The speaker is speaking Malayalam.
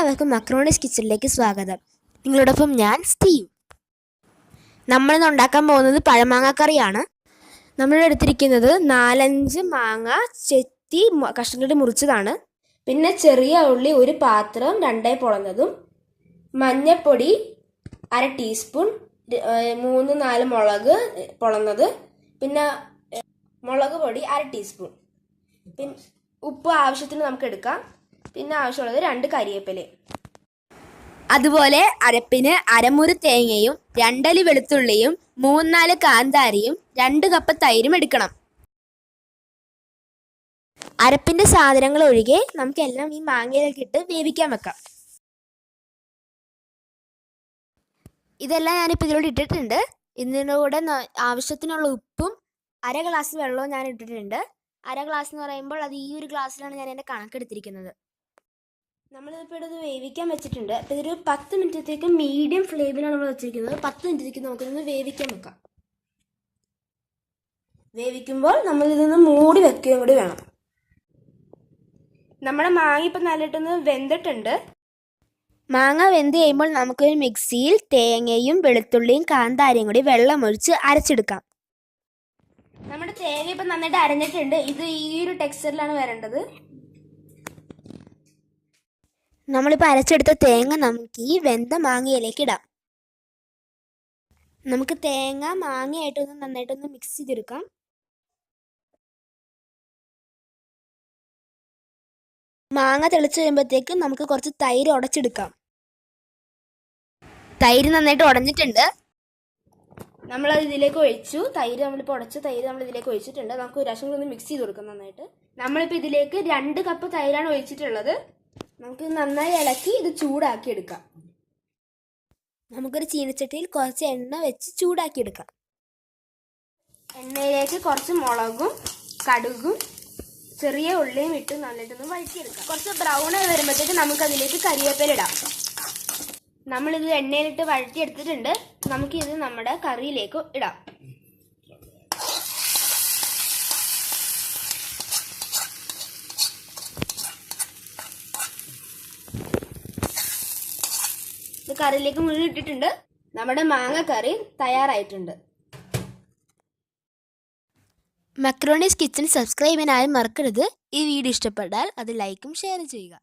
എല്ലാവർക്കും മക്രോണീസ് കിച്ചണിലേക്ക് സ്വാഗതം. നിങ്ങളോടൊപ്പം ഞാൻ സ്റ്റീവ്. നമ്മളിന്ന് ഉണ്ടാക്കാൻ പോകുന്നത് പഴമാങ്ങ കറിയാണ്. നമ്മൾ എടുത്തിരിക്കുന്നത് 4-5 മാങ്ങ ചെത്തി കഷ്ണങ്ങൾ മുറിച്ചതാണ്. പിന്നെ ചെറിയ ഉള്ളി ഒരു പാത്രം 2 പൊളന്നതും, മഞ്ഞൾപ്പൊടി 1/2 ടീസ്പൂൺ, 3-4 മുളക് പൊളന്നത്, പിന്നെ മുളക് പൊടി 1/2 ടീസ്പൂൺ, പിന്നെ ഉപ്പ് ആവശ്യത്തിന് നമുക്ക് എടുക്കാം. പിന്നെ ആവശ്യമുള്ളത് 2 കരിവേപ്പില. അതുപോലെ അരപ്പിന് അരമുറി തേങ്ങയും 2 അല്ലി വെളുത്തുള്ളിയും 3-4 കാന്താരിയും 2 കപ്പ് തൈരും എടുക്കണം. അരപ്പിന്റെ സാധനങ്ങൾ ഒഴികെ നമുക്കെല്ലാം ഈ മാങ്ങയിലേക്ക് ഇട്ട് വേവിക്കാൻ വെക്കാം. ഇതെല്ലാം ഞാനിപ്പോൾ ഇതിലോട്ട് ഇട്ടിട്ടുണ്ട്. ഇതിൻ്റെ കൂടെ ആവശ്യത്തിനുള്ള ഉപ്പും 1/2 ഗ്ലാസ് വെള്ളവും ഞാൻ ഇട്ടിട്ടുണ്ട്. 1/2 ഗ്ലാസ് എന്ന് പറയുമ്പോൾ അത് ഈ ഒരു ഗ്ലാസ്സിലാണ് ഞാൻ എൻ്റെ കണക്കെടുത്തിരിക്കുന്നത്. നമ്മളിപ്പോൾ ഇത് വേവിക്കാൻ വെച്ചിട്ടുണ്ട്. അപ്പോൾ ഇതൊരു 10 മിനിറ്റത്തേക്ക് മീഡിയം ഫ്ലെയിമിലാണ് നമ്മൾ വെച്ചിരിക്കുന്നത്. 10 മിനിറ്റത്തേക്ക് നമുക്കിതൊന്ന് വേവിക്കാൻ വെക്കാം. വേവിക്കുമ്പോൾ നമ്മളിതൊന്ന് മൂടി വെക്കുകയും കൂടി വേണം. നമ്മുടെ മാങ്ങ ഇപ്പം നല്ലിട്ടൊന്ന് വെന്തിട്ടുണ്ട്. മാങ്ങ വെന്ത് കഴിയുമ്പോൾ നമുക്കൊരു മിക്സിയിൽ തേങ്ങയും വെളുത്തുള്ളിയും കാന്താരിയും കൂടി വെള്ളമൊഴിച്ച് അരച്ചെടുക്കാം. നമ്മുടെ തേങ്ങ ഇപ്പം നന്നായിട്ട് അരഞ്ഞിട്ടുണ്ട്. ഇത് ഈ ഒരു ടെക്സ്ചറിലാണ് വരേണ്ടത്. നമ്മളിപ്പോൾ അരച്ചെടുത്ത തേങ്ങ നമുക്ക് ഈ വെന്ത മാങ്ങയിലേക്ക് ഇടാം. നമുക്ക് തേങ്ങ മാങ്ങയായിട്ടൊന്ന് നന്നായിട്ടൊന്ന് മിക്സ് ചെയ്തെടുക്കാം. മാങ്ങ തെളിച്ച് കഴിയുമ്പോഴത്തേക്ക് നമുക്ക് കുറച്ച് തൈര് ഉടച്ചെടുക്കാം. തൈര് നന്നായിട്ട് ഉടഞ്ഞിട്ടുണ്ട്. നമ്മളത് ഇതിലേക്ക് ഒഴിച്ചു. തൈര് നമ്മളിപ്പോൾ ഉടച്ച തൈര് നമ്മൾ ഇതിലേക്ക് ഒഴിച്ചിട്ടുണ്ട്. നമുക്ക് ഒരു പ്രാവശ്യം ഒന്ന് മിക്സ് ചെയ്ത് കൊടുക്കാം നന്നായിട്ട്. നമ്മളിപ്പോൾ ഇതിലേക്ക് 2 കപ്പ് തൈരാണ് ഒഴിച്ചിട്ടുള്ളത്. നമുക്ക് നന്നായി ഇളക്കി ഇത് ചൂടാക്കി എടുക്കാം. നമുക്കൊരു ചീനച്ചട്ടിയിൽ കുറച്ച് എണ്ണ വെച്ച് ചൂടാക്കി എടുക്കാം. എണ്ണയിലേക്ക് കുറച്ച് മുളകും കടുകും ചെറിയ ഉള്ളിയും ഇട്ട് നന്നായിട്ടൊന്ന് വഴറ്റിയെടുക്കാം. കുറച്ച് ബ്രൗൺ ആയി വരുമ്പോഴത്തേക്ക് നമുക്കതിലേക്ക് കരിവേപ്പില ഇടാം. നമ്മളിത് എണ്ണയിലിട്ട് വഴറ്റിയെടുത്തിട്ടുണ്ട്. നമുക്കിത് നമ്മുടെ കറിയിലേക്ക് ഇടാം. ഇത് കറിയിലേക്ക് മുഴുവൻ ഇട്ടിട്ടുണ്ട്. നമ്മുടെ മാങ്ങ കറി തയ്യാറായിട്ടുണ്ട്. മക്രോണീസ് കിച്ചൺ സബ്സ്ക്രൈബ് ചെയ്യാൻ ആരും മറക്കരുത്. ഈ വീഡിയോ ഇഷ്ടപ്പെട്ടാൽ അത് ലൈക്കും ഷെയർ ചെയ്യുക.